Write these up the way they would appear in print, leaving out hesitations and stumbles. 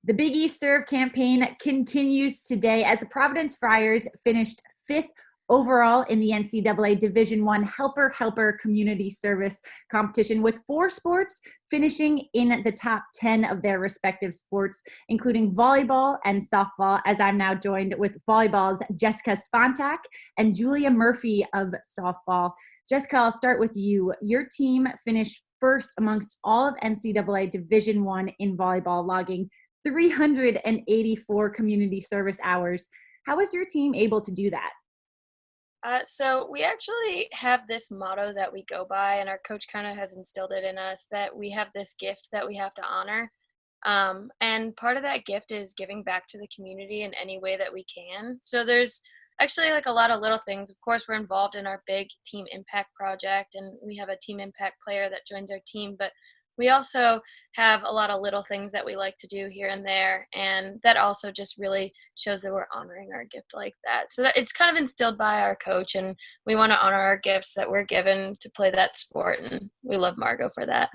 The Big East Serve campaign continues today as the Providence Friars finished 5th overall in the NCAA Division I Helper Community Service competition, with 4 sports finishing in the top 10 of their respective sports, including volleyball and softball, as I'm now joined with volleyball's Jessica Spontak and Julia Murphy of softball. Jessica, I'll start with you. Your team finished first amongst all of NCAA Division I in volleyball, logging 384 community service hours. How was your team able to do that? So we actually have this motto that we go by, and our coach kind of has instilled it in us that we have this gift that we have to honor. And part of that gift is giving back to the community in any way that we can. So there's actually like a lot of little things. Of course, we're involved in our big team impact project, and we have a team impact player that joins our team, but we also have a lot of little things that we like to do here and there, and that also just really shows that we're honoring our gift like that. So that it's kind of instilled by our coach, and we want to honor our gifts that we're given to play that sport, and we love Margot for that.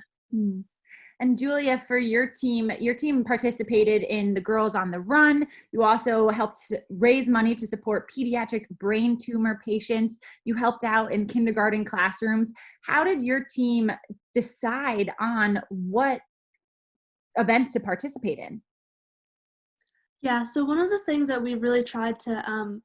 And Julia, for your team participated in the Girls on the Run. You also helped raise money to support pediatric brain tumor patients. You helped out in kindergarten classrooms. How did your team decide on what events to participate in? Yeah, so one of the things that we really tried to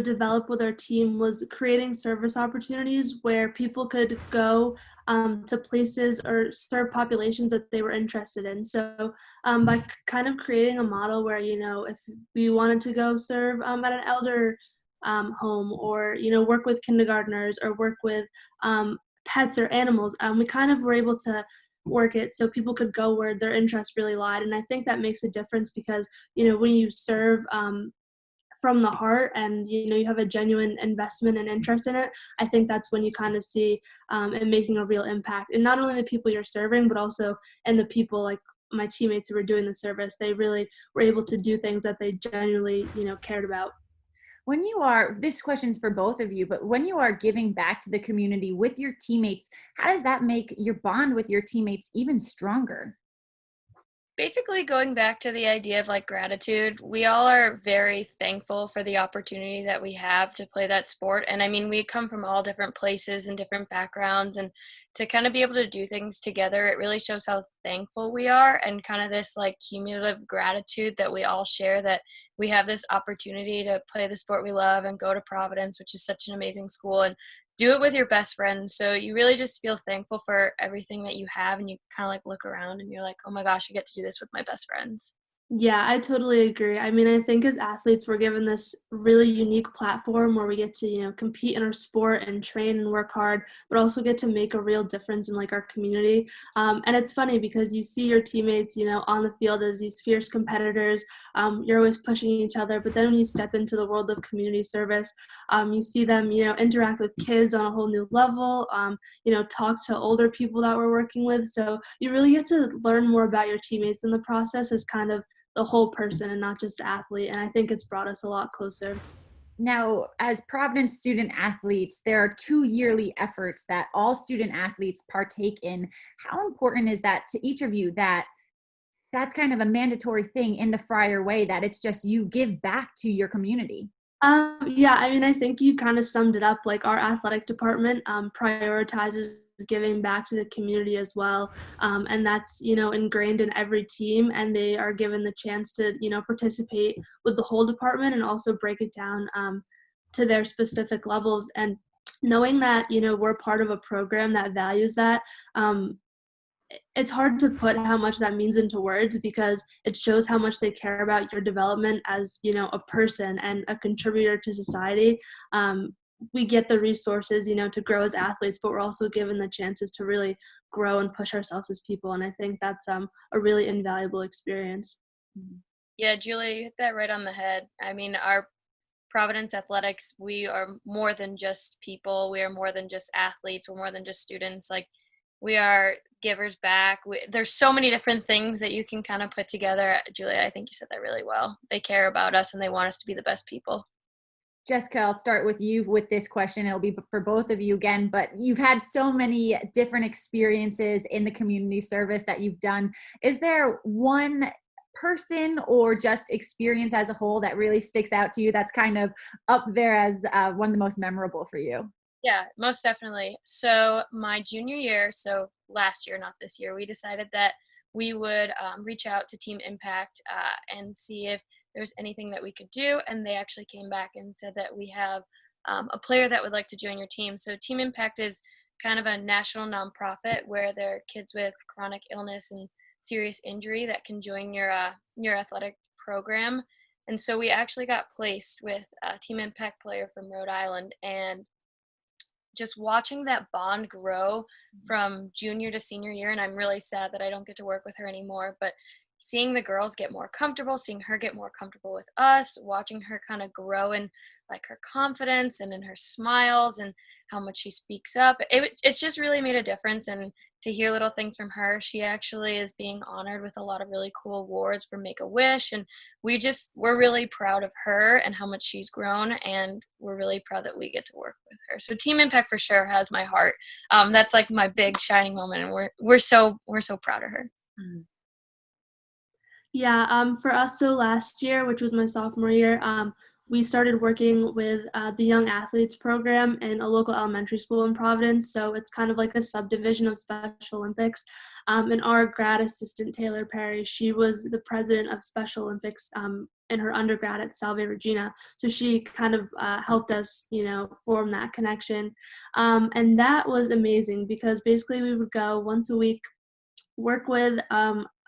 develop with our team was creating service opportunities where people could go to places or serve populations that they were interested in. So by kind of creating a model where, if we wanted to go serve at an elder home, or, work with kindergartners or work with pets or animals, we kind of were able to work it so people could go where their interests really lied. And I think that makes a difference because, when you serve from the heart and you have a genuine investment and interest in it, I think that's when you kind of see it making a real impact. And not only the people you're serving, but also and the people like my teammates who were doing the service, they really were able to do things that they genuinely cared about. This question's for both of you, but when you are giving back to the community with your teammates, how does that make your bond with your teammates even stronger? Basically, going back to the idea of like gratitude, we all are very thankful for the opportunity that we have to play that sport. And I mean, we come from all different places and different backgrounds, and to kind of be able to do things together, it really shows how thankful we are, and kind of this like cumulative gratitude that we all share, that we have this opportunity to play the sport we love and go to Providence, which is such an amazing school, and do it with your best friends. So you really just feel thankful for everything that you have, and you kind of like look around and you're like, oh my gosh, I get to do this with my best friends. Yeah, I totally agree. I mean, I think as athletes, we're given this really unique platform where we get to, compete in our sport and train and work hard, but also get to make a real difference in like our community. And it's funny because you see your teammates, on the field as these fierce competitors. You're always pushing each other, but then when you step into the world of community service, you see them, interact with kids on a whole new level, talk to older people that we're working with. So you really get to learn more about your teammates in the process as kind of the whole person and not just the athlete. And I think it's brought us a lot closer. Now, as Providence student athletes, there are 2 yearly efforts that all student athletes partake in. How important is that to each of you, that's kind of a mandatory thing in the Friar way, that it's just you give back to your community? Yeah, I mean, I think you kind of summed it up. Like our athletic department prioritizes giving back to the community as well. And that's, ingrained in every team, and they are given the chance to, participate with the whole department and also break it down to their specific levels. And knowing that, we're part of a program that values that, it's hard to put how much that means into words, because it shows how much they care about your development as, a person and a contributor to society. We get the resources, to grow as athletes, but we're also given the chances to really grow and push ourselves as people. And I think that's a really invaluable experience. Yeah, Julia, you hit that right on the head. I mean, our Providence Athletics, we are more than just people. We are more than just athletes. We're more than just students. Like, we are givers back. There's so many different things that you can kind of put together. Julia, I think you said that really well. They care about us and they want us to be the best people. Jessica, I'll start with you with this question. It'll be for both of you again, but you've had so many different experiences in the community service that you've done. Is there one person or just experience as a whole that really sticks out to you that's kind of up there as one of the most memorable for you? Yeah, most definitely. So my junior year, so last year, not this year, we decided that we would reach out to Team Impact and see if there was anything that we could do. And they actually came back and said that we have a player that would like to join your team. So Team Impact is kind of a national nonprofit where there are kids with chronic illness and serious injury that can join your athletic program. And so we actually got placed with a Team Impact player from Rhode Island, and just watching that bond grow from junior to senior year, and I'm really sad that I don't get to work with her anymore, but seeing the girls get more comfortable, seeing her get more comfortable with us, watching her kind of grow in like her confidence and in her smiles and how much she speaks up, it's just really made a difference. And to hear little things from her, she actually is being honored with a lot of really cool awards for Make-A-Wish, and we're really proud of her and how much she's grown, and we're really proud that we get to work with her. So Team Impact for sure has my heart. That's like my big shining moment, and we're so proud of her. Mm. Yeah, for us, so last year, which was my sophomore year, we started working with the Young Athletes program in a local elementary school in Providence. So it's kind of like a subdivision of Special Olympics. And our grad assistant, Taylor Perry, she was the president of Special Olympics in her undergrad at Salve Regina. So she kind of helped us, form that connection. And that was amazing because basically we would go once a week, work with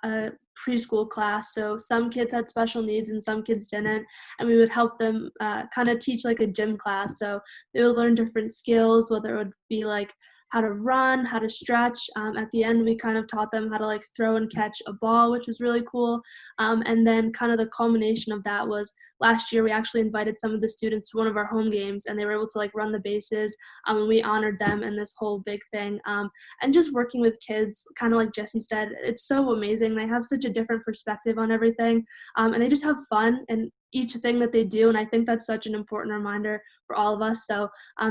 a preschool class. So some kids had special needs and some kids didn't, and we would help them kind of teach like a gym class. So they would learn different skills, whether it would be like how to run, how to stretch. At the end, we kind of taught them how to like throw and catch a ball, which was really cool. And then kind of the culmination of that was last year, we actually invited some of the students to one of our home games, and they were able to like run the bases, and we honored them in this whole big thing. And just working with kids, kind of like Jesse said, it's so amazing. They have such a different perspective on everything, and they just have fun in each thing that they do, and I think that's such an important reminder for all of us. So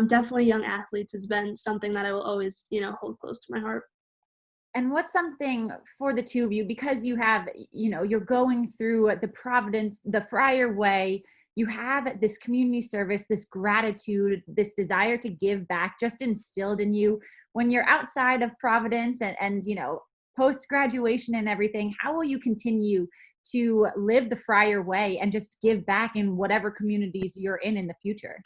definitely Young Athletes has been something that I will always, hold close to my heart. And what's something for the two of you, because you have, you're going through the Friar way, you have this community service, this gratitude, this desire to give back just instilled in you when you're outside of Providence and post-graduation and everything. How will you continue to live the Friar way and just give back in whatever communities you're in the future?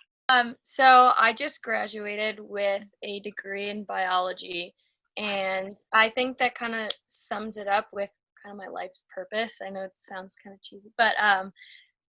So I just graduated with a degree in biology, and I think that kind of sums it up with kind of my life's purpose. I know it sounds kind of cheesy, but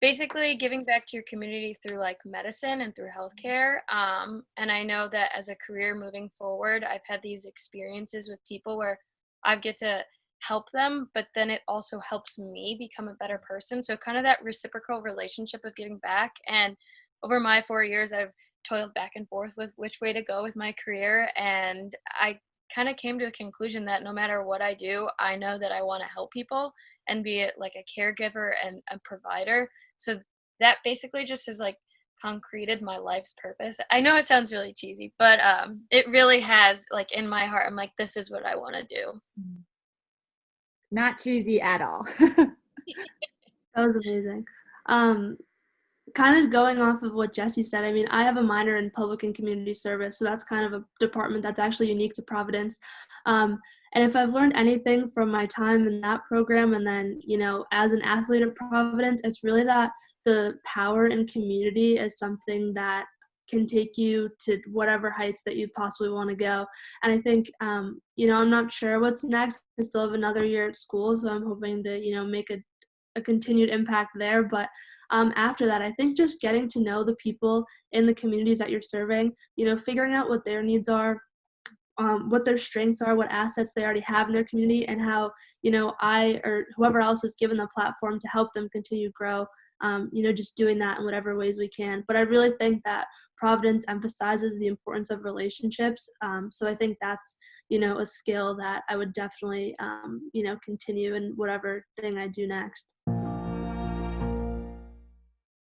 basically giving back to your community through like medicine and through healthcare. And I know that as a career moving forward, I've had these experiences with people where I get to help them, but then it also helps me become a better person. So kind of that reciprocal relationship of giving back. And over my 4 years, I've toiled back and forth with which way to go with my career. And I kind of came to a conclusion that no matter what I do, I know that I want to help people and be it like a caregiver and a provider. So that basically just has like concreted my life's purpose. I know it sounds really cheesy, but it really has, like, in my heart, I'm like, this is what I want to do. Not cheesy at all. That was amazing. Kind of going off of what Jesse said, I mean, I have a minor in public and community service, so that's kind of a department that's actually unique to Providence. And if I've learned anything from my time in that program and then, as an athlete at Providence, it's really that the power in community is something that can take you to whatever heights that you possibly want to go. And I think, I'm not sure what's next. I still have another year at school, so I'm hoping to, make a continued impact there. But after that, I think just getting to know the people in the communities that you're serving, figuring out what their needs are, what their strengths are, what assets they already have in their community, and how, I or whoever else is given the platform to help them continue to grow, just doing that in whatever ways we can. But I really think that Providence emphasizes the importance of relationships. So I think that's, a skill that I would definitely, continue in whatever thing I do next.